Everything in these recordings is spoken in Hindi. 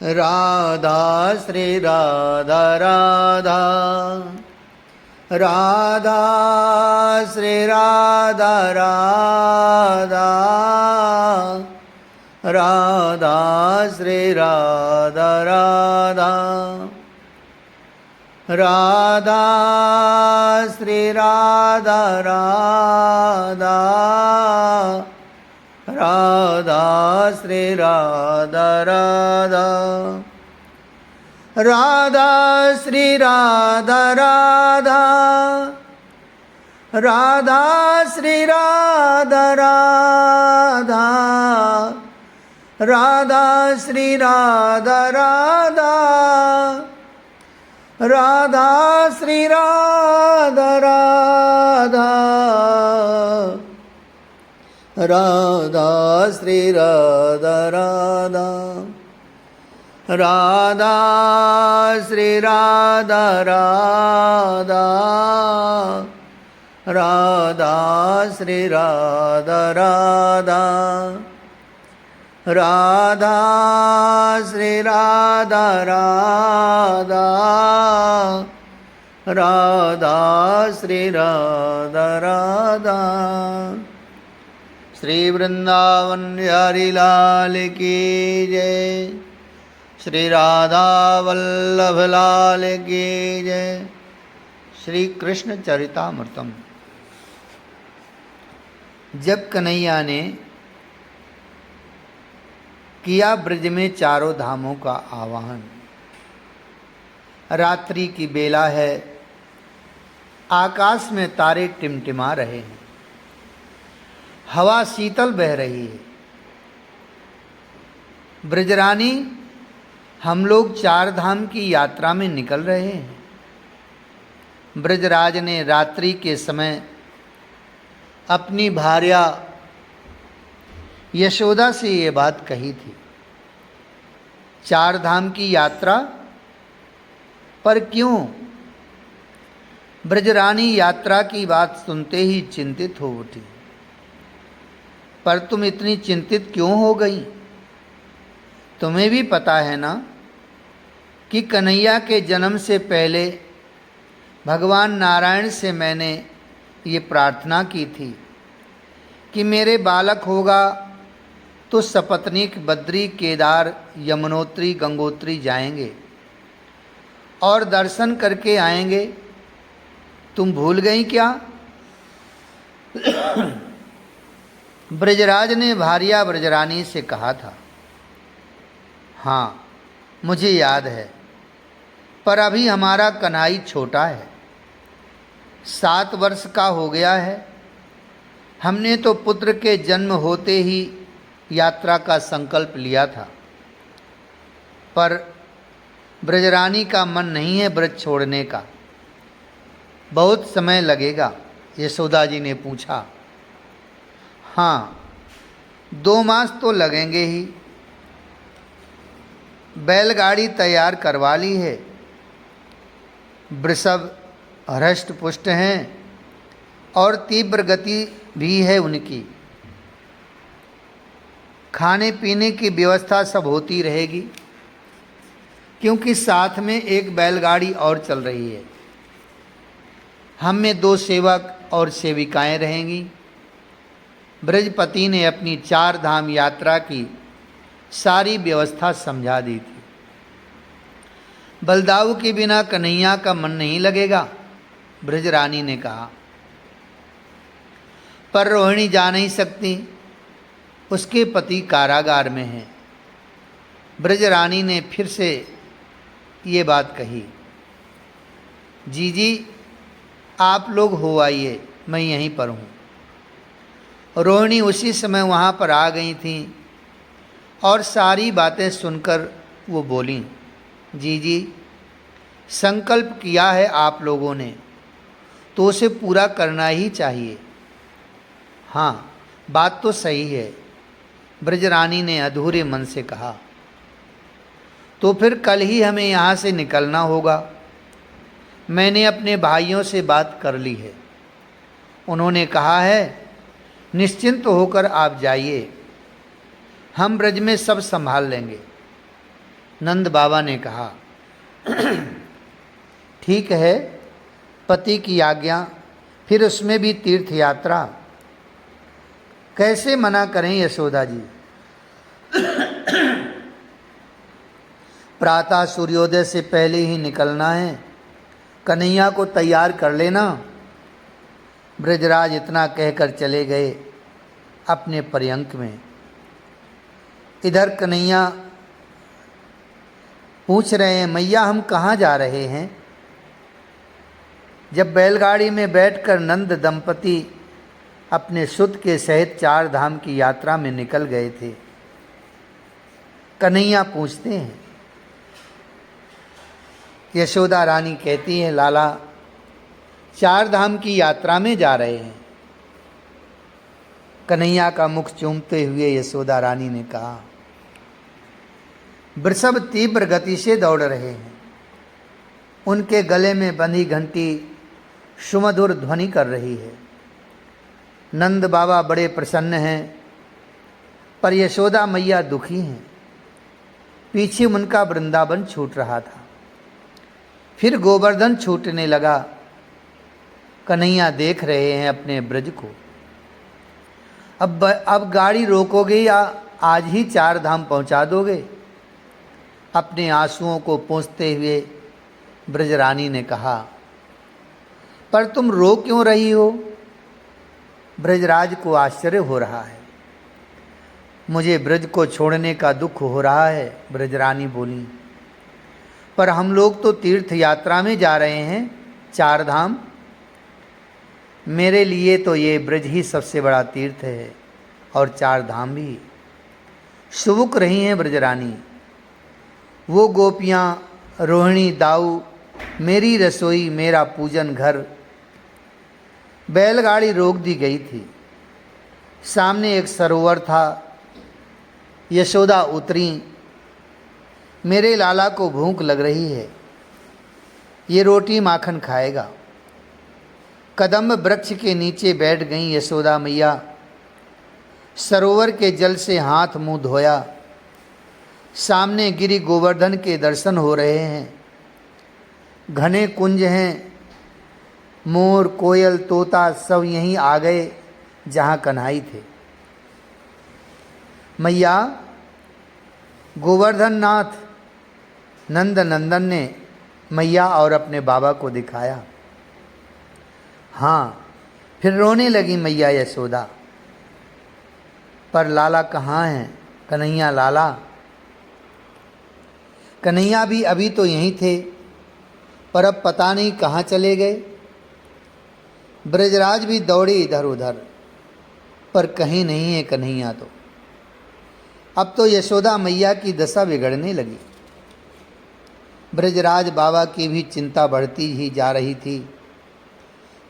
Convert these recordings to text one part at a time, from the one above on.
राधा श्री राधा राधा, राधा श्री राधा राधा, राधा श्री राधा राधा, राधा श्री राधा राधा, राधा श्री राधा राधा, राधा श्री राधा राधा, राधा श्री राधा राधा, राधा श्री राधा राधा, राधा श्री राधा राधा, राधा श्री राधा राधा, राधा श्री राधा राधा, राधा श्री राधा राधा, राधा श्री राधा राधा, राधा श्री राधा राधा। श्री वृंदावन बिहारी लाल की जय। श्री राधा वल्लभ लाल की जय। श्री कृष्ण चरितामृतम। जब कन्हैया ने किया ब्रज में चारों धामों का आवाहन, रात्रि की बेला है, आकाश में तारे टिमटिमा रहे हैं, हवा शीतल बह रही है। ब्रजरानी, हम लोग चार धाम की यात्रा में निकल रहे हैं। ब्रजराज ने रात्रि के समय अपनी भार्या यशोदा से ये बात कही थी। चार धाम की यात्रा पर क्यों? ब्रजरानी यात्रा की बात सुनते ही चिंतित हो उठी। पर तुम इतनी चिंतित क्यों हो गई? तुम्हें भी पता है ना कि कन्हैया के जन्म से पहले भगवान नारायण से मैंने ये प्रार्थना की थी कि मेरे बालक होगा तो सपत्नीक, बद्री, केदार, यमुनोत्री, गंगोत्री जाएंगे और दर्शन करके आएंगे। तुम भूल गई क्या? ब्रजराज ने भार्या ब्रजरानी से कहा था। हाँ, मुझे याद है, पर अभी हमारा कन्हई छोटा है, 7 वर्ष का हो गया है। हमने तो पुत्र के जन्म होते ही यात्रा का संकल्प लिया था, पर ब्रजरानी का मन नहीं है ब्रज छोड़ने का। बहुत समय लगेगा? यशोदा जी ने पूछा। हाँ, 2 मास तो लगेंगे ही। बैलगाड़ी तैयार करवा ली है, वृषभ हृष्ट पुष्ट हैं और तीव्र गति भी है उनकी। खाने पीने की व्यवस्था सब होती रहेगी, क्योंकि साथ में एक बैलगाड़ी और चल रही है। हम में 2 सेवक और सेविकाएं रहेंगी। ब्रजपति ने अपनी 4 धाम यात्रा की सारी व्यवस्था समझा दी थी। बलदाऊ के बिना कन्हैया का मन नहीं लगेगा, ब्रजरानी ने कहा। पर रोहिणी जा नहीं सकती, उसके पति कारागार में हैं। ब्रजरानी ने फिर से ये बात कही। जीजी, आप लोग हो आइए, मैं यहीं पर हूँ। रोहिणी उसी समय वहाँ पर आ गई थी और सारी बातें सुनकर वो बोलीं, जीजी, संकल्प किया है आप लोगों ने तो उसे पूरा करना ही चाहिए। हाँ, बात तो सही है, ब्रजरानी ने अधूरे मन से कहा। तो फिर कल ही हमें यहाँ से निकलना होगा। मैंने अपने भाइयों से बात कर ली है, उन्होंने कहा है निश्चिंत होकर आप जाइए, हम ब्रज में सब संभाल लेंगे। नंद बाबा ने कहा, ठीक है, पति की आज्ञा, फिर उसमें भी तीर्थ यात्रा, कैसे मना करें यशोदा जी। प्रातः सूर्योदय से पहले ही निकलना है, कन्हैया को तैयार कर लेना। ब्रजराज इतना कहकर चले गए अपने पर्यंक में। इधर कन्हैया पूछ रहे हैं, मैया हम कहाँ जा रहे हैं। जब बैलगाड़ी में बैठकर नंद दंपति अपने सुत के सहित 4 धाम की यात्रा में निकल गए थे, कन्हैया पूछते हैं। यशोदा रानी कहती है, लाला 4 धाम की यात्रा में जा रहे हैं। कन्हैया का मुख चूमते हुए यशोदा रानी ने कहा, वृषभ तीव्र गति से दौड़ रहे हैं, उनके गले में बंधी घंटी सुमधुर ध्वनि कर रही है। नंद बाबा बड़े प्रसन्न हैं, पर यशोदा मैया दुखी हैं। पीछे उनका वृंदावन छूट रहा था, फिर गोवर्धन छूटने लगा। कन्हैया देख रहे हैं अपने ब्रज को। अब गाड़ी रोकोगे या आज ही 4 धाम पहुंचा दोगे। अपने आंसुओं को पोंछते हुए ब्रजरानी ने कहा, पर तुम रो क्यों रही हो। ब्रजराज को आश्चर्य हो रहा है। मुझे ब्रज को छोड़ने का दुख हो रहा है, ब्रजरानी बोली, पर हम लोग तो तीर्थ यात्रा में जा रहे हैं, 4 धाम। मेरे लिए तो ये ब्रज ही सबसे बड़ा तीर्थ है और 4 धाम भी। सुबुक रही हैं ब्रजरानी। वो गोपियाँ, रोहिणी, दाऊ, मेरी रसोई, मेरा पूजन घर। बैलगाड़ी रोक दी गई थी। सामने एक सरोवर था। यशोदा उतरी। मेरे लाला को भूख लग रही है, ये रोटी माखन खाएगा। कदम्ब वृक्ष के नीचे बैठ गईं यशोदा मैया। सरोवर के जल से हाथ मुंह धोया। सामने गिरि गोवर्धन के दर्शन हो रहे हैं। घने कुंज हैं, मोर, कोयल, तोता सब यहीं आ गए जहाँ कन्हाई थे। मैया, गोवर्धन नाथ नंद नंदन ने मैया और अपने बाबा को दिखाया। हाँ, फिर रोने लगी मैया यशोदा। पर लाला कहाँ हैं, कन्हैया लाला। कन्हैया भी अभी तो यहीं थे, पर अब पता नहीं कहाँ चले गए। ब्रजराज भी दौड़े इधर उधर, पर कहीं नहीं है कन्हैया तो। अब तो यशोदा मैया की दशा बिगड़ने लगी। ब्रजराज बाबा की भी चिंता बढ़ती ही जा रही थी।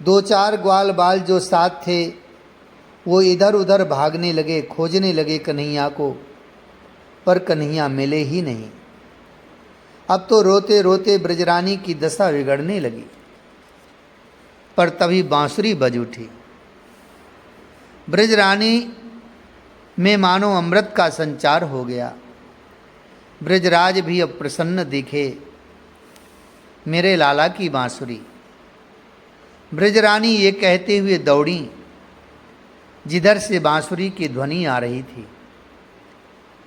2-4 ग्वाल बाल जो साथ थे वो इधर उधर भागने लगे, खोजने लगे कन्हैया को, पर कन्हैया मिले ही नहीं। अब तो रोते रोते ब्रजरानी की दशा बिगड़ने लगी। पर तभी बांसुरी बज उठी। ब्रजरानी में मानो अमृत का संचार हो गया। ब्रजराज भी अब प्रसन्न दिखे। मेरे लाला की बांसुरी। ब्रजरानी ये कहते हुए दौड़ी जिधर से बांसुरी की ध्वनि आ रही थी,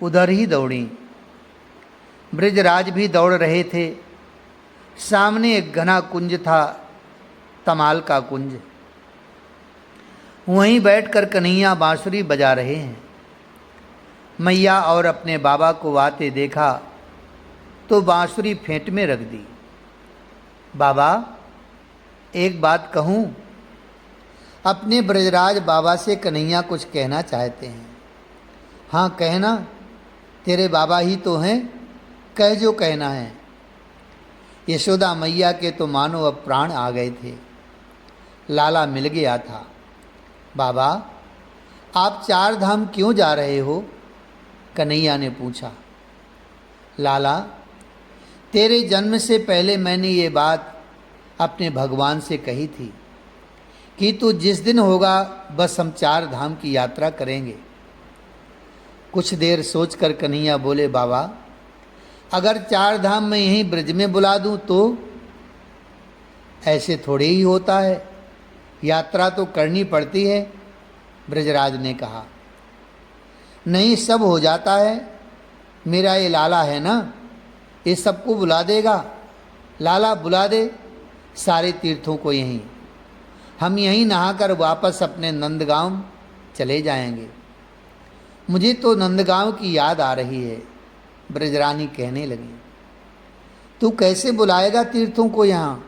उधर ही दौड़ी। ब्रजराज भी दौड़ रहे थे। सामने एक घना कुंज था, तमाल का कुंज। वहीं बैठकर कन्हैया बांसुरी बजा रहे हैं। मैया और अपने बाबा को आते देखा तो बांसुरी फेंट में रख दी। बाबा, एक बात कहूँ। अपने ब्रजराज बाबा से कन्हैया कुछ कहना चाहते हैं। हाँ कहना, तेरे बाबा ही तो हैं, कह जो कहना है। यशोदा मैया के तो मानो अब प्राण आ गए थे। लाला मिल गया था। बाबा, आप 4 धाम क्यों जा रहे हो? कन्हैया ने पूछा। लाला, तेरे जन्म से पहले मैंने ये बात अपने भगवान से कही थी कि तू जिस दिन होगा बस हम 4 धाम की यात्रा करेंगे। कुछ देर सोचकर कन्हैया बोले, बाबा अगर 4 धाम में यहीं ब्रज में बुला दूं तो ऐसे थोड़े ही होता है, यात्रा तो करनी पड़ती है। ब्रजराज ने कहा, नहीं सब हो जाता है, मेरा ये लाला है ना, ये सबको बुला देगा। लाला बुला दे सारे तीर्थों को यहीं, हम यहीं नहाकर वापस अपने नंदगांव चले जाएंगे। मुझे तो नंदगांव की याद आ रही है। ब्रजरानी कहने लगी, तू कैसे बुलाएगा तीर्थों को यहाँ?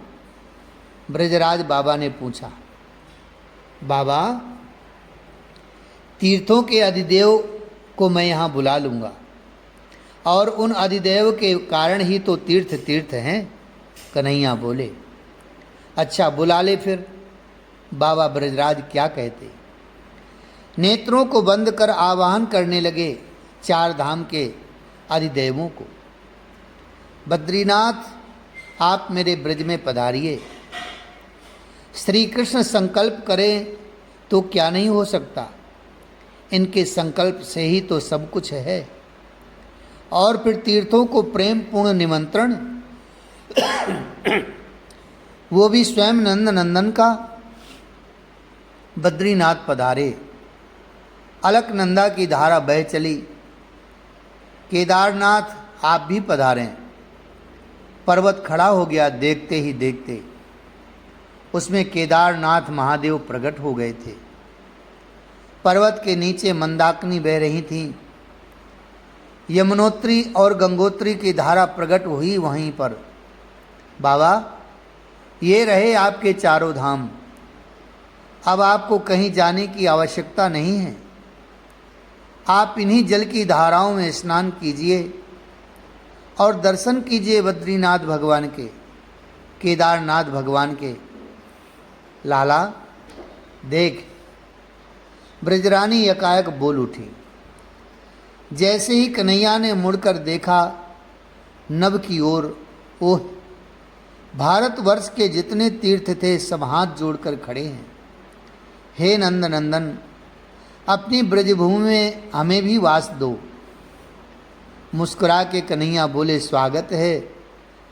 ब्रजराज बाबा ने पूछा। बाबा, तीर्थों के अधिदेव को मैं यहाँ बुला लूँगा, और उन अधिदेव के कारण ही तो तीर्थ तीर्थ हैं। कन्हैया बोले, अच्छा बुला ले फिर। बाबा ब्रजराज क्या कहते। नेत्रों को बंद कर आवाहन करने लगे 4 धाम के अधिदेवों को। बद्रीनाथ, आप मेरे ब्रज में पधारिए। श्री कृष्ण संकल्प करें तो क्या नहीं हो सकता, इनके संकल्प से ही तो सब कुछ है। और फिर तीर्थों को प्रेम पूर्ण निमंत्रण, वो भी स्वयं नंद नंदन का। बद्रीनाथ पधारे, अलकनंदा की धारा बह चली। केदारनाथ आप भी पधारें। पर्वत खड़ा हो गया देखते ही देखते। उसमें केदारनाथ महादेव प्रकट हो गए थे। पर्वत के नीचे मंदाकिनी बह रही थीं। यमुनोत्री और गंगोत्री की धारा प्रकट हुई वहीं पर। बाबा, ये रहे आपके 4 धाम। अब आपको कहीं जाने की आवश्यकता नहीं है। आप इन्हीं जल की धाराओं में स्नान कीजिए और दर्शन कीजिए बद्रीनाथ भगवान के, केदारनाथ भगवान के। लाला देख, ब्रजरानी एकाएक बोल उठी। जैसे ही कन्हैया ने मुड़कर देखा नभ की ओर, ओह, भारतवर्ष के जितने तीर्थ थे सब हाथ जोड़कर खड़े हैं। हे नंद नंदन, अपनी ब्रजभूमि में हमें भी वास दो। मुस्कुरा के कन्हैया बोले, स्वागत है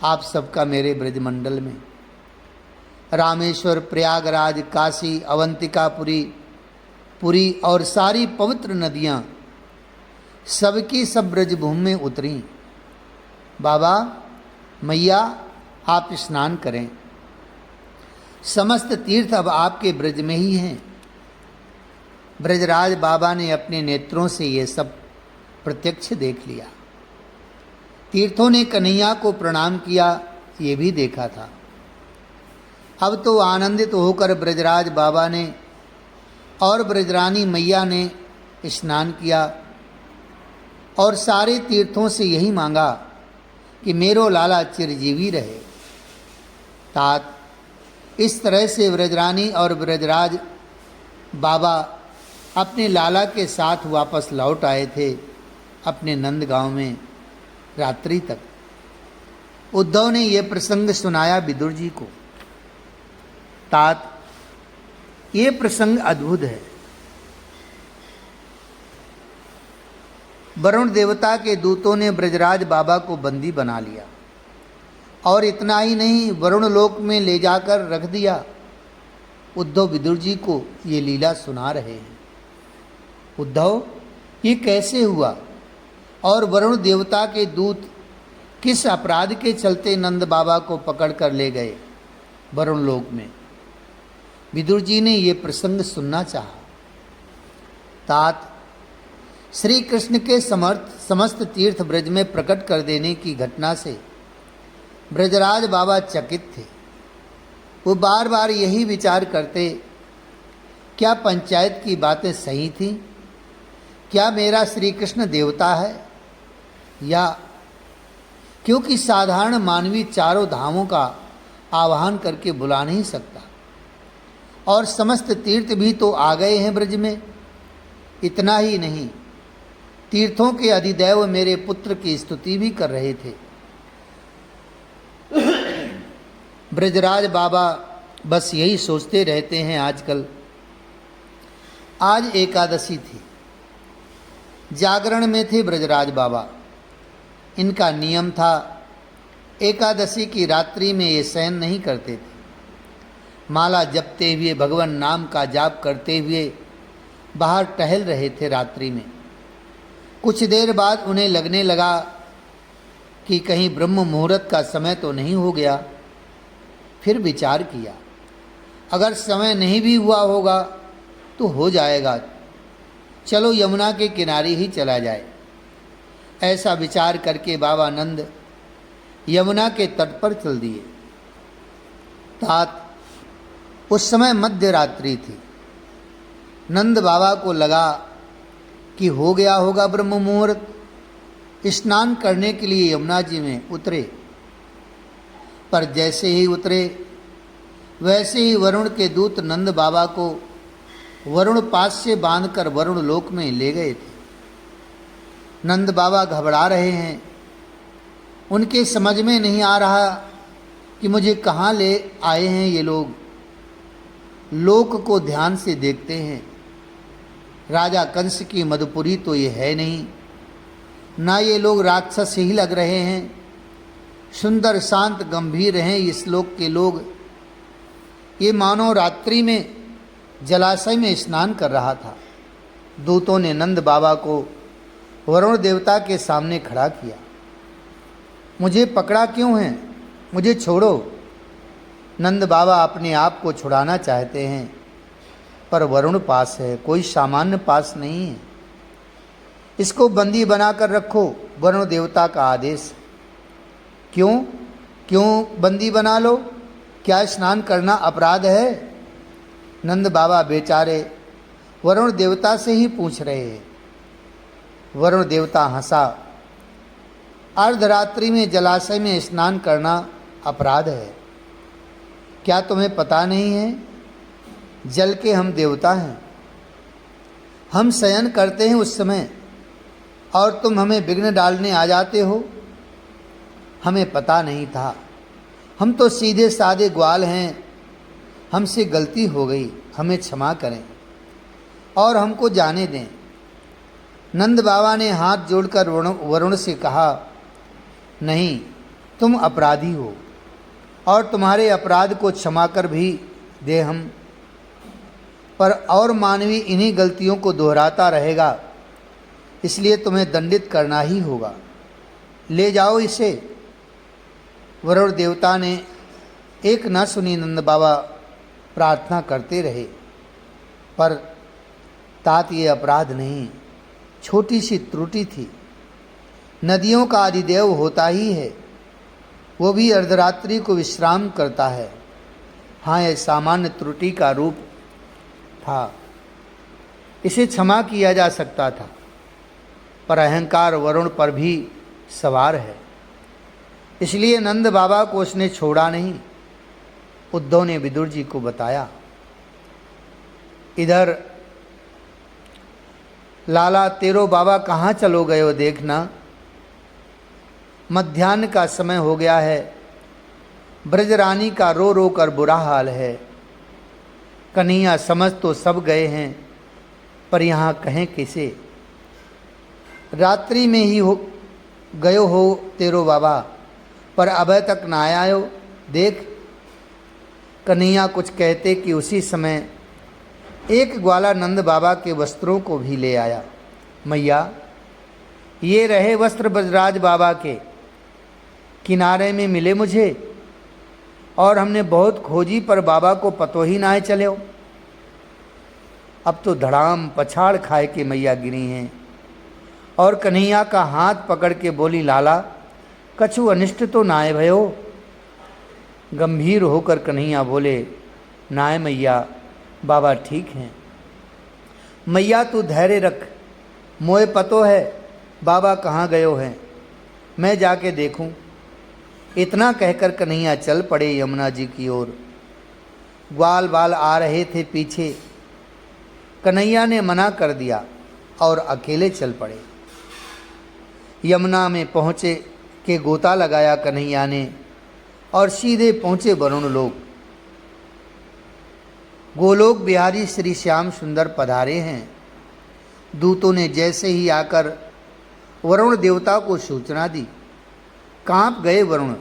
आप सबका मेरे ब्रजमंडल में। रामेश्वर, प्रयागराज, काशी, अवंतिकापुरी, पुरी और सारी पवित्र नदियाँ सबकी सब ब्रजभूमि में उतरी। बाबा, मैया, आप स्नान करें। समस्त तीर्थ अब आपके ब्रज में ही हैं। ब्रजराज बाबा ने अपने नेत्रों से ये सब प्रत्यक्ष देख लिया। तीर्थों ने कन्हैया को प्रणाम किया, ये भी देखा था। अब तो आनंदित होकर ब्रजराज बाबा ने और ब्रजरानी मैया ने स्नान किया और सारे तीर्थों से यही मांगा कि मेरो लाला चिरजीवी रहे। तात इस तरह से ब्रजरानी और ब्रजराज बाबा अपने लाला के साथ वापस लौट आए थे अपने नंदगांव में रात्रि तक। उद्धव ने यह प्रसंग सुनाया विदुर जी को। तात, ये प्रसंग अद्भुत है। वरुण देवता के दूतों ने ब्रजराज बाबा को बंदी बना लिया और इतना ही नहीं, वरुण लोक में ले जाकर रख दिया। उद्धव विदुर जी को ये लीला सुना रहे हैं। उद्धव, ये कैसे हुआ और वरुण देवता के दूत किस अपराध के चलते नंद बाबा को पकड़ कर ले गए वरुण लोक में? विदुर जी ने ये प्रसंग सुनना चाहा। तात, श्री कृष्ण के समस्त तीर्थ ब्रज में प्रकट कर देने की घटना से ब्रजराज बाबा चकित थे। वो बार बार यही विचार करते, क्या पंचायत की बातें सही थीं? क्या मेरा श्री कृष्ण देवता है? या क्योंकि साधारण मानवी 4 धामों का आवाहन करके बुला नहीं सकता और समस्त तीर्थ भी तो आ गए हैं ब्रज में। इतना ही नहीं, तीर्थों के अधिदैव मेरे पुत्र की स्तुति भी कर रहे थे। ब्रजराज बाबा बस यही सोचते रहते हैं आजकल। आज एकादशी थी, जागरण में थे ब्रजराज बाबा। इनका नियम था, एकादशी की रात्रि में ये शयन नहीं करते थे। माला जपते हुए, भगवान नाम का जाप करते हुए बाहर टहल रहे थे रात्रि में। कुछ देर बाद उन्हें लगने लगा कि कहीं ब्रह्म मुहूर्त का समय तो नहीं हो गया। फिर विचार किया, अगर समय नहीं भी हुआ होगा तो हो जाएगा, चलो यमुना के किनारे ही चला जाए। ऐसा विचार करके बाबा नंद यमुना के तट पर चल दिए। तात उस समय मध्य रात्रि थी। नंद बाबा को लगा कि हो गया होगा ब्रह्म मुहूर्त। स्नान करने के लिए यमुना जी में उतरे, पर जैसे ही उतरे वैसे ही वरुण के दूत नंद बाबा को वरुण पास से बांधकर वरुण लोक में ले गए थे। नंद बाबा घबरा रहे हैं। उनके समझ में नहीं आ रहा कि मुझे कहाँ ले आए हैं ये लोग। लोक को ध्यान से देखते हैं। राजा कंस की मधुपुरी तो ये है नहीं, ना ये लोग राक्षस ही लग रहे हैं। सुंदर शांत गंभीर हैं इस लोक के लोग। ये मानो रात्रि में जलाशय में स्नान कर रहा था। दूतों ने नंद बाबा को वरुण देवता के सामने खड़ा किया। मुझे पकड़ा क्यों है? मुझे छोड़ो। नंद बाबा अपने आप को छुड़ाना चाहते हैं, पर वरुण पास है, कोई सामान्य पास नहीं है। इसको बंदी बनाकर रखो, वरुण देवता का आदेश। क्यों बंदी बना लो? क्या स्नान करना अपराध है? नंद बाबा बेचारे वरुण देवता से ही पूछ रहे हैं। वरुण देवता हंसा। अर्धरात्रि में जलाशय में स्नान करना अपराध है। क्या तुम्हें पता नहीं है? जल के हम देवता हैं। हम शयन करते हैं उस समय और तुम हमें विघ्न डालने आ जाते हो। हमें पता नहीं था, हम तो सीधे साधे ग्वाल हैं। हमसे गलती हो गई, हमें क्षमा करें और हमको जाने दें। नंद बाबा ने हाथ जोड़कर वरुण से कहा, नहीं, तुम अपराधी हो और तुम्हारे अपराध को क्षमा कर भी दे हम, पर और मानवी इन्हीं गलतियों को दोहराता रहेगा, इसलिए तुम्हें दंडित करना ही होगा। ले जाओ इसे। वरुण देवता ने एक न सुनी। नंद बाबा प्रार्थना करते रहे, पर तात ये अपराध नहीं, छोटी सी त्रुटि थी। नदियों का आदिदेव होता ही है, वो भी अर्धरात्रि को विश्राम करता है। हाँ, यह सामान्य त्रुटि का रूप था, इसे क्षमा किया जा सकता था, पर अहंकार वरुण पर भी सवार है, इसलिए नंद बाबा को उसने छोड़ा नहीं। उद्धव ने विदुर जी को बताया। इधर लाला तेरो बाबा कहाँ चलो गए हो देखना, मध्याह्न का समय हो गया है। ब्रजरानी का रो रो कर बुरा हाल है। कन्हैया समझ तो सब गए हैं, पर यहाँ कहें किसे। रात्रि में ही गयो हो तेरो बाबा, पर अभी तक ना आया हो। देख। कन्हैया कुछ कहते कि उसी समय एक ग्वाला नंद बाबा के वस्त्रों को भी ले आया। मैया, ये रहे वस्त्र ब्रजराज बाबा के, किनारे में मिले मुझे और हमने बहुत खोजी, पर बाबा को पतो ही ना चले हो। अब तो धड़ाम पछाड़ खाए के मैया गिरी हैं और कन्हैया का हाथ पकड़ के बोली, लाला कछु अनिष्ट तो नाय भयो। गंभीर होकर कन्हैया बोले, नाय मैया, बाबा ठीक हैं। मैया तू धैर्य रख, मोए पतो है बाबा कहाँ गयो हैं, मैं जाके देखूं। इतना कहकर कन्हैया चल पड़े यमुना जी की ओर। ग्वाल बाल आ रहे थे पीछे। कन्हैया ने मना कर दिया और अकेले चल पड़े। यमुना में पहुँचे के गोता लगाया कन्हैया ने और सीधे पहुँचे वरुण लोक। गोलोक बिहारी श्री श्याम सुंदर पधारे हैं। दूतों ने जैसे ही आकर वरुण देवता को सूचना दी, कांप गए वरुण।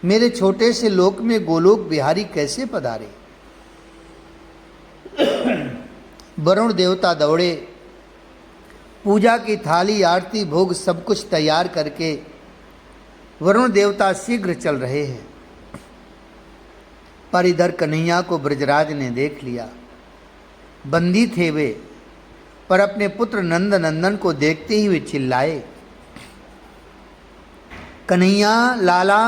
मेरे छोटे से लोक में गोलोक बिहारी कैसे पधारे। वरुण देवता दौड़े, पूजा की थाली आरती भोग सब कुछ तैयार करके वरुण देवता शीघ्र चल रहे हैं। पर इधर कन्हैया को ब्रजराज ने देख लिया। बंदी थे वे, पर अपने पुत्र नंद नंदन को देखते ही वे चिल्लाए, कन्हैया लाला।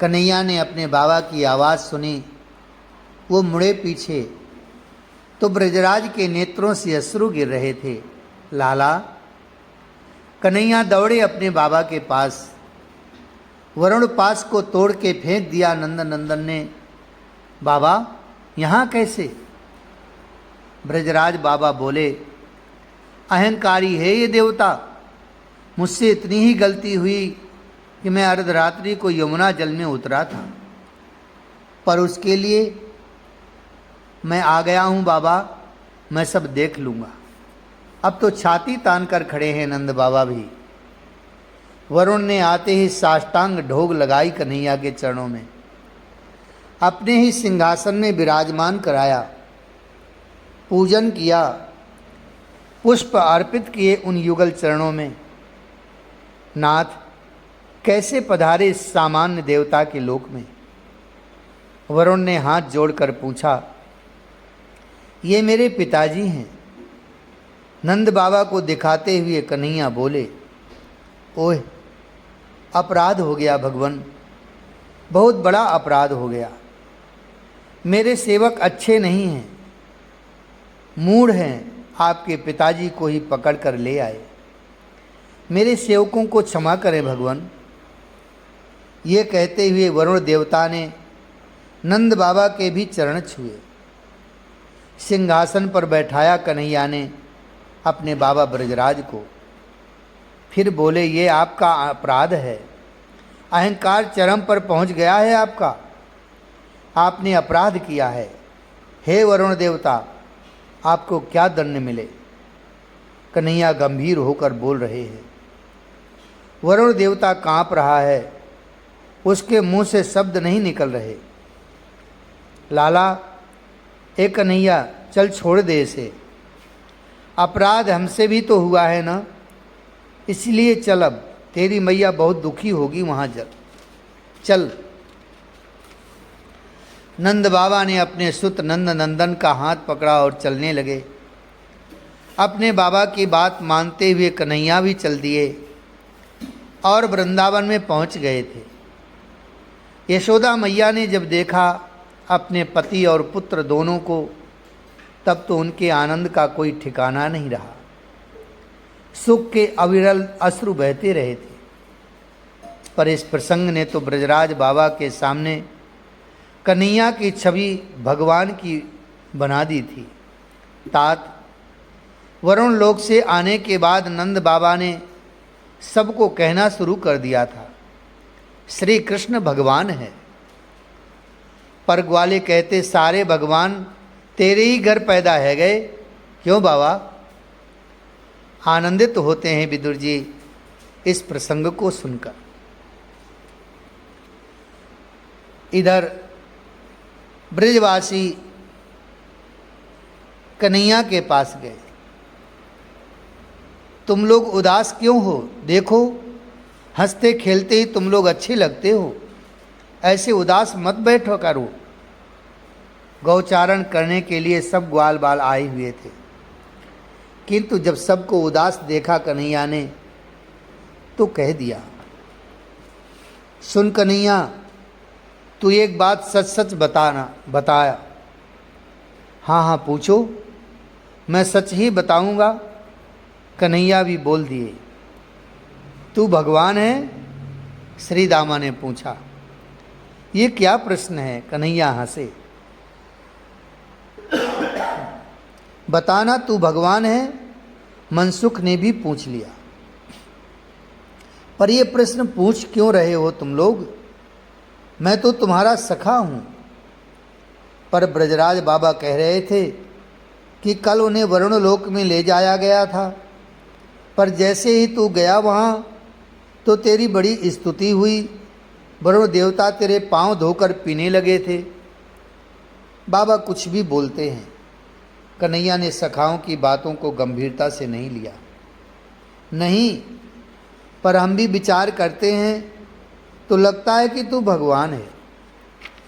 कन्हैया ने अपने बाबा की आवाज़ सुनी। वो मुड़े पीछे तो ब्रजराज के नेत्रों से अश्रु गिर रहे थे। लाला। कन्हैया दौड़े अपने बाबा के पास। वरुण पास को तोड़ के फेंक दिया नंद नंदन ने। बाबा यहाँ कैसे। ब्रजराज बाबा बोले, अहंकारी है ये देवता। मुझसे इतनी ही गलती हुई कि मैं अर्धरात्रि को यमुना जल में उतरा था, पर उसके लिए मैं आ गया हूँ बाबा, मैं सब देख लूँगा। अब तो छाती तान कर खड़े हैं नंद बाबा भी। वरुण ने आते ही साष्टांग ढोग लगाई कन्हैया के चरणों में, अपने ही सिंहासन में विराजमान कराया, पूजन किया, पुष्प अर्पित किए उन युगल चरणों में। नाथ कैसे पधारे इस सामान्य देवता के लोक में। वरुण ने हाथ जोड़कर पूछा, ये मेरे पिताजी हैं। नंद बाबा को दिखाते हुए कन्हैया बोले, ओह अपराध हो गया भगवान, बहुत बड़ा अपराध हो गया। मेरे सेवक अच्छे नहीं हैं, मूढ़ हैं, आपके पिताजी को ही पकड़ कर ले आए। मेरे सेवकों को क्षमा करें भगवान। ये कहते हुए वरुण देवता ने नंद बाबा के भी चरण छुए। सिंहासन पर बैठाया कन्हैया ने अपने बाबा ब्रजराज को। फिर बोले, ये आपका अपराध है, अहंकार चरम पर पहुंच गया है आपका, आपने अपराध किया है। हे वरुण देवता, आपको क्या दंड मिले। कन्हैया गंभीर होकर बोल रहे हैं। वरुण देवता कांप रहा है, उसके मुंह से शब्द नहीं निकल रहे। लाला, ए कन्हैया चल छोड़ दे इसे, अपराध हमसे भी तो हुआ है ना, इसलिए चल, अब तेरी मैया बहुत दुखी होगी वहाँ चल। नंद बाबा ने अपने सुत नंद नंदन का हाथ पकड़ा और चलने लगे। अपने बाबा की बात मानते हुए कन्हैया भी चल दिए और वृंदावन में पहुँच गए थे। यशोदा मैया ने जब देखा अपने पति और पुत्र दोनों को, तब तो उनके आनंद का कोई ठिकाना नहीं रहा। सुख के अविरल अश्रु बहते रहे थे। पर इस प्रसंग ने तो ब्रजराज बाबा के सामने कन्हैया की छवि भगवान की बना दी थी। तात वरुण लोक से आने के बाद नंद बाबा ने सबको कहना शुरू कर दिया था, श्री कृष्ण भगवान है। पर ग्वाले कहते, सारे भगवान तेरे ही घर पैदा है गए, क्यों बाबा। आनंदित तो होते हैं विदुर जी इस प्रसंग को सुनकर। इधर ब्रजवासी कन्हैया के पास गए। तुम लोग उदास क्यों हो, देखो हंसते खेलते ही तुम लोग अच्छे लगते हो, ऐसे उदास मत बैठो करो। गौचारण करने के लिए सब ग्वाल बाल आए हुए थे, किंतु जब सबको उदास देखा कन्हैया ने तो कह दिया, सुन कन्हैया, तू एक बात सच सच बताया। हाँ हाँ पूछो, मैं सच ही बताऊंगा। कन्हैया भी बोल दिए, तू भगवान है। श्री दामा ने पूछा, ये क्या प्रश्न है। कन्हैया हंसे, बताना तू भगवान है। मनसुख ने भी पूछ लिया, पर ये प्रश्न पूछ क्यों रहे हो तुम लोग, मैं तो तुम्हारा सखा हूँ। पर ब्रजराज बाबा कह रहे थे कि कल उन्हें वरुण लोक में ले जाया गया था, पर जैसे ही तू गया वहाँ तो तेरी बड़ी स्तुति हुई, वरुण देवता तेरे पांव धोकर पीने लगे थे। बाबा कुछ भी बोलते हैं। कन्हैया ने सखाओं की बातों को गंभीरता से नहीं लिया। नहीं, पर हम भी विचार करते हैं तो लगता है कि तू भगवान है।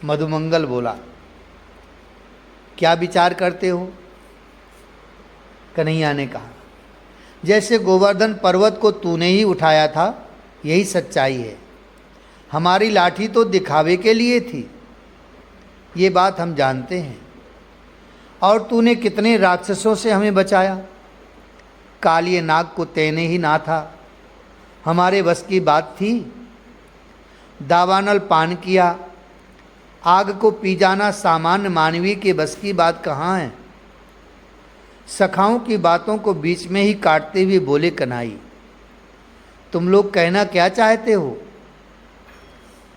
मधुमंगल बोला, क्या विचार करते हो? कन्हैया ने कहा, जैसे गोवर्धन पर्वत को तूने ही उठाया था, यही सच्चाई है। हमारी लाठी तो दिखावे के लिए थी, ये बात हम जानते हैं। और तूने कितने राक्षसों से हमें बचाया। कालिए नाग को तेने ही ना था, हमारे बस की बात थी। दावानल पान किया, आग को पी जाना सामान्य मानवीय के बस की बात कहाँ है। सखाओं की बातों को बीच में ही काटते हुए बोले कन्हई, तुम लोग कहना क्या चाहते हो?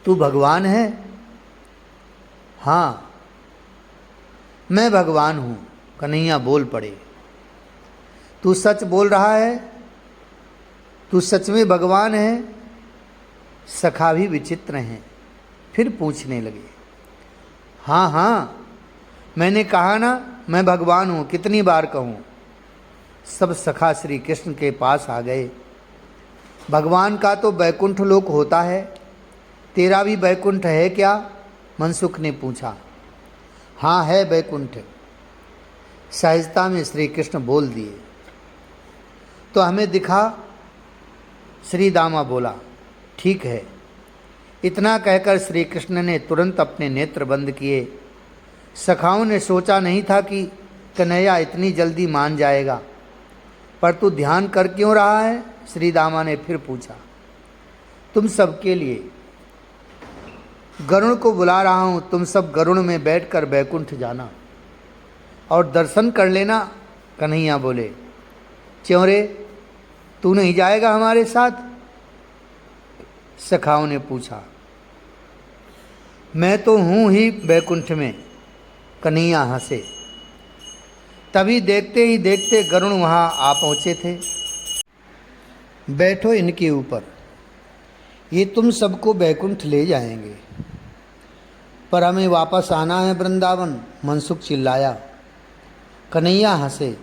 तू भगवान है? हाँ, मैं भगवान हूँ। कन्हैया बोल पड़े, तू सच बोल रहा है? तू सच में भगवान है? सखा भी विचित्र हैं, फिर पूछने लगे, हाँ हाँ, मैंने कहा ना मैं भगवान हूँ, कितनी बार कहूँ। सब सखा श्री कृष्ण के पास आ गए। भगवान का तो बैकुंठ लोक होता है, तेरा भी बैकुंठ है क्या? मनसुख ने पूछा। हाँ है बैकुंठ, सहजता में श्री कृष्ण बोल दिए। तो हमें दिखा। श्री दामा बोला, ठीक है। इतना कहकर श्री कृष्ण ने तुरंत अपने नेत्र बंद किए। सखाओं ने सोचा नहीं था कि कन्हैया इतनी जल्दी मान जाएगा। पर तू ध्यान कर क्यों रहा है? श्री दामा ने फिर पूछा। तुम सबके लिए गरुण को बुला रहा हूँ, तुम सब गरुण में बैठकर बैकुंठ जाना और दर्शन कर लेना। कन्हैया बोले, क्यों रे, तू नहीं जाएगा हमारे साथ? सखाओं ने पूछा। मैं तो हूँ ही बैकुंठ में। कन्हैया हंसे। तभी देखते ही देखते गरुण वहाँ आ पहुँचे थे। बैठो इनके ऊपर, ये तुम सबको बैकुंठ ले जाएंगे। पर हमें वापस आना है वृंदावन, मनसुख चिल्लाया। कन्हैया हंसे।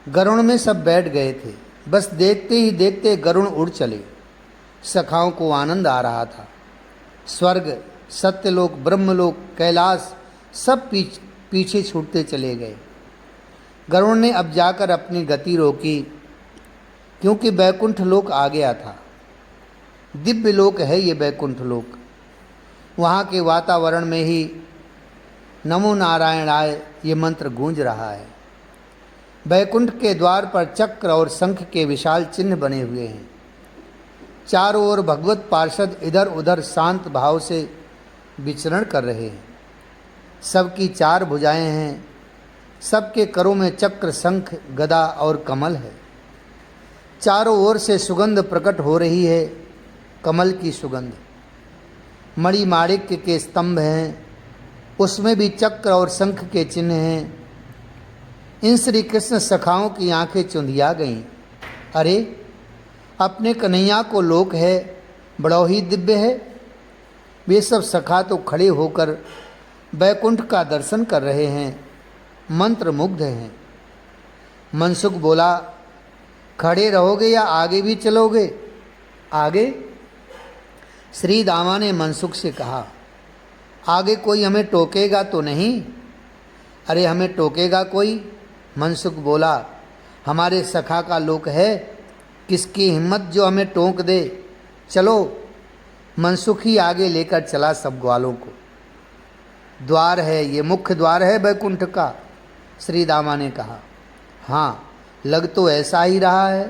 गरुण में सब बैठ गए थे। बस देखते ही देखते गरुण उड़ चले। सखाओं को आनंद आ रहा था। स्वर्ग, सत्यलोक, ब्रह्मलोक, कैलाश सब पीछे छूटते चले गए। गरुण ने अब जाकर अपनी गति रोकी, क्योंकि बैकुंठ लोक आ गया था। दिव्य लोक है ये बैकुंठ लोक। वहाँ के वातावरण में ही नमो नारायणाय ये मंत्र गूंज रहा है। बैकुंठ के द्वार पर चक्र और शंख के विशाल चिन्ह बने हुए हैं। चारों ओर भगवत पार्षद इधर उधर शांत भाव से विचरण कर रहे हैं। सबकी चार भुजाएं हैं। सबके करों में चक्र, शंख, गदा और कमल है। चारों ओर से सुगंध प्रकट हो रही है, कमल की सुगंध। मणिमाणिक्य के स्तंभ हैं, उसमें भी चक्र और शंख के चिन्ह हैं। इन श्री कृष्ण सखाओं की आंखें चुंधिया गईं। अरे, अपने कन्हैया को लोक है, बड़ा ही दिव्य है। वे सब सखा तो खड़े होकर बैकुंठ का दर्शन कर रहे हैं, मंत्र मुग्ध हैं। मनसुख बोला, खड़े रहोगे या आगे भी चलोगे? आगे? श्री दामा ने मनसुख से कहा, आगे कोई हमें टोकेगा तो नहीं? अरे हमें टोकेगा कोई? मनसुख बोला, हमारे सखा का लोक है, किसकी हिम्मत जो हमें टोक दे। चलो। मनसुख ही आगे लेकर चला सब ग्वालों को। द्वार है, ये मुख्य द्वार है बैकुंठ का, श्री दामा ने कहा। हाँ, लग तो ऐसा ही रहा है,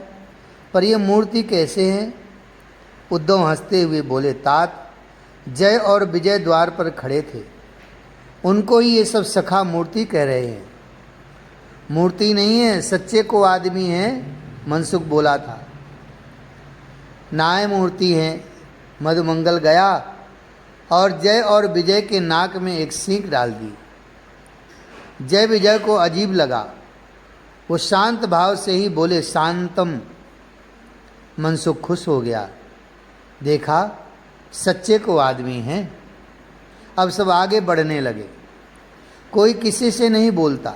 पर यह मूर्ति कैसे है? उद्धव हंसते हुए बोले, तात, जय और विजय द्वार पर खड़े थे, उनको ही ये सब सखा मूर्ति कह रहे हैं। मूर्ति नहीं है, सच्चे को आदमी है, मनसुख बोला था। नाय मूर्ति है। मधुमंगल गया और जय और विजय के नाक में एक सींग डाल दी। जय विजय को अजीब लगा। वो शांत भाव से ही बोले, शांतम। मनसुख खुश हो गया। देखा सच्चे को आदमी हैं। अब सब आगे बढ़ने लगे। कोई किसी से नहीं बोलता,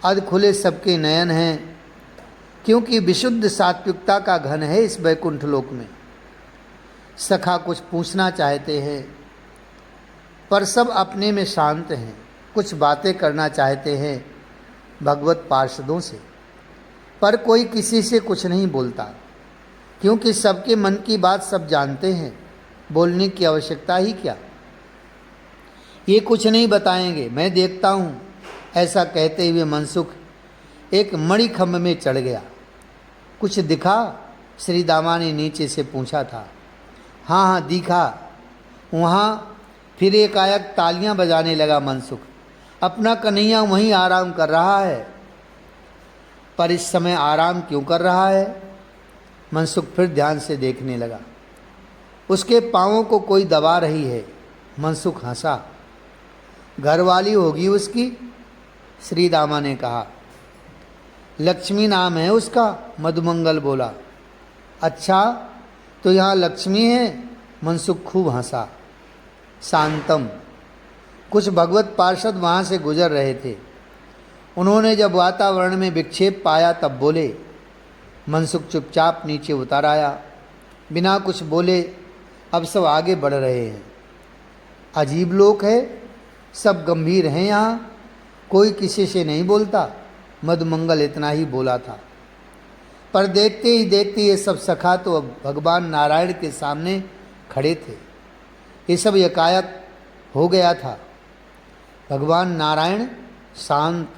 अध खुले सबके नयन हैं, क्योंकि विशुद्ध सात्विकता का घन है इस वैकुंठ लोक में। सखा कुछ पूछना चाहते हैं पर सब अपने में शांत हैं। कुछ बातें करना चाहते हैं भगवत पार्षदों से, पर कोई किसी से कुछ नहीं बोलता, क्योंकि सबके मन की बात सब जानते हैं। बोलने की आवश्यकता ही क्या। ये कुछ नहीं बताएंगे, मैं देखता हूँ। ऐसा कहते हुए मनसुख एक मणिखंभ में चढ़ गया। कुछ दिखा? श्री दामा ने नीचे से पूछा था। हाँ हाँ दिखा। वहाँ फिर एकाएक तालियां बजाने लगा मनसुख। अपना कन्हैया वहीं आराम कर रहा है। पर इस समय आराम क्यों कर रहा है? मनसुख फिर ध्यान से देखने लगा। उसके पाँवों को कोई दबा रही है। मनसुख हंसा। घरवाली होगी उसकी, श्री दामा ने कहा। लक्ष्मी नाम है उसका, मधुमंगल बोला। अच्छा तो यहाँ लक्ष्मी है? मनसुख खूब हंसा। शांतम। कुछ भगवत पार्षद वहाँ से गुजर रहे थे। उन्होंने जब वातावरण में विक्षेप पाया तब बोले। मनसुख चुपचाप नीचे उतर आया, बिना कुछ बोले। अब सब आगे बढ़ रहे हैं। अजीब लोक है, सब गंभीर हैं यहाँ, कोई किसी से नहीं बोलता। मधुमंगल इतना ही बोला था, पर देखते ही देखते ये सब सखा तो अब भगवान नारायण के सामने खड़े थे। ये सब एकाएक हो गया था। भगवान नारायण शांत,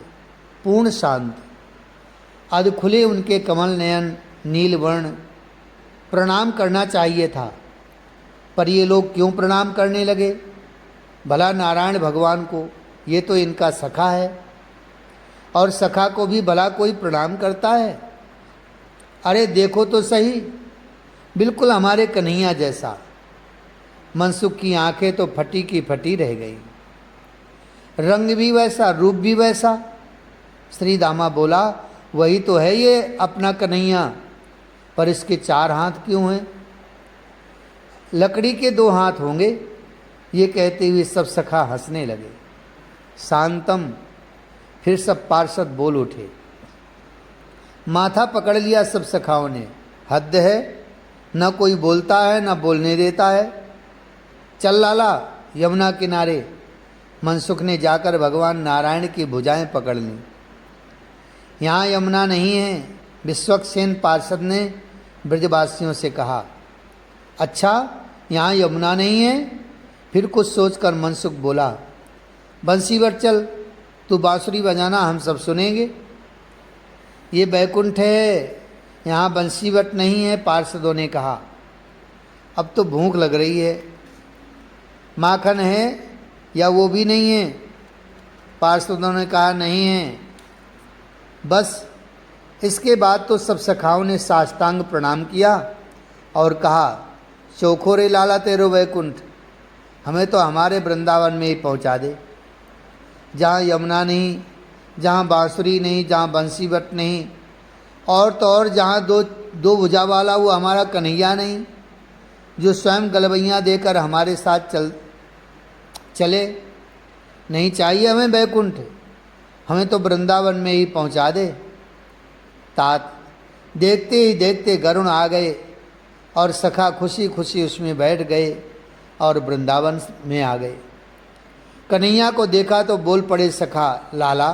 पूर्ण शांत, अध खुले उनके कमल नयन नील वर्ण। प्रणाम करना चाहिए था, पर ये लोग क्यों प्रणाम करने लगे? भला नारायण भगवान को, ये तो इनका सखा है, और सखा को भी भला कोई प्रणाम करता है? अरे देखो तो सही, बिल्कुल हमारे कन्हैया जैसा। मनसुख की आंखें तो फटी की फटी रह गई। रंग भी वैसा, रूप भी वैसा। श्री दामा बोला, वही तो है ये अपना कन्हैया, पर इसके 4 हाथ क्यों हैं? लकड़ी के 2 हाथ होंगे। ये कहते हुए सब सखा हंसने लगे। शांतम। फिर सब पार्षद बोल उठे। माथा पकड़ लिया सब सखाओं ने। हद है, न कोई बोलता है न बोलने देता है। चल लाला यमुना किनारे। मनसुख ने जाकर भगवान नारायण की भुजाएं पकड़ लीं। यहाँ यमुना नहीं है, विश्वक्सेन पार्षद ने ब्रजवासियों से कहा। अच्छा यहाँ यमुना नहीं है? फिर कुछ सोचकर मनसुख बोला, बंसीवर चल, तू बांसुरी बजाना, हम सब सुनेंगे। ये बैकुंठ है, यहाँ बंसीवट नहीं है, पार्षदों ने कहा। अब तो भूख लग रही है। माखन है या वो भी नहीं है? पार्षदों ने कहा नहीं है। बस इसके बाद तो सब सखाओं ने साष्टांग प्रणाम किया और कहा, चोखो रे लाला तेरो वैकुंठ, हमें तो हमारे वृंदावन में ही पहुंचा दे, जहाँ यमुना नहीं, जहाँ बांसुरी नहीं, जहाँ बंसीवट नहीं, और तो और जहाँ दो भुजा वाला वो हमारा कन्हैया नहीं, जो स्वयं गलबैयाँ देकर हमारे साथ चले। नहीं चाहिए हमें वैकुंठ, हमें तो वृंदावन में ही पहुँचा दे। तात देखते ही देखते गरुण आ गए और सखा खुशी खुशी उसमें बैठ गए और वृंदावन में आ गए। कन्हैया को देखा तो बोल पड़े सखा, लाला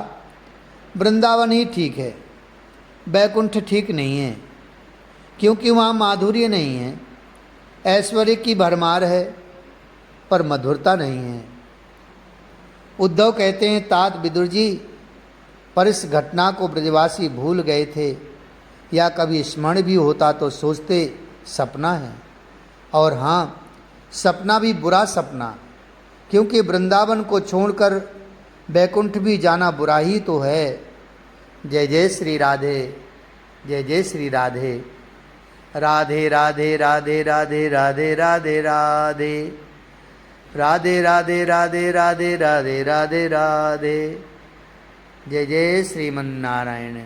वृंदावन ही ठीक है, बैकुंठ ठीक नहीं है, क्योंकि वहाँ माधुर्य नहीं है, ऐश्वर्य की भरमार है, पर मधुरता नहीं है। उद्धव कहते हैं, तात विदुर जी, पर इस घटना को ब्रजवासी भूल गए थे, या कभी स्मरण भी होता तो सोचते सपना है। और हाँ, सपना भी बुरा सपना, क्योंकि वृंदावन को छोड़कर बैकुंठ भी जाना बुरा ही तो है। जय जय श्री राधे, जय जय श्री राधे। राधे राधे राधे राधे राधे राधे राधे राधे राधे राधे राधे राधे राधे राधे। जय जय श्रीमन्नारायण।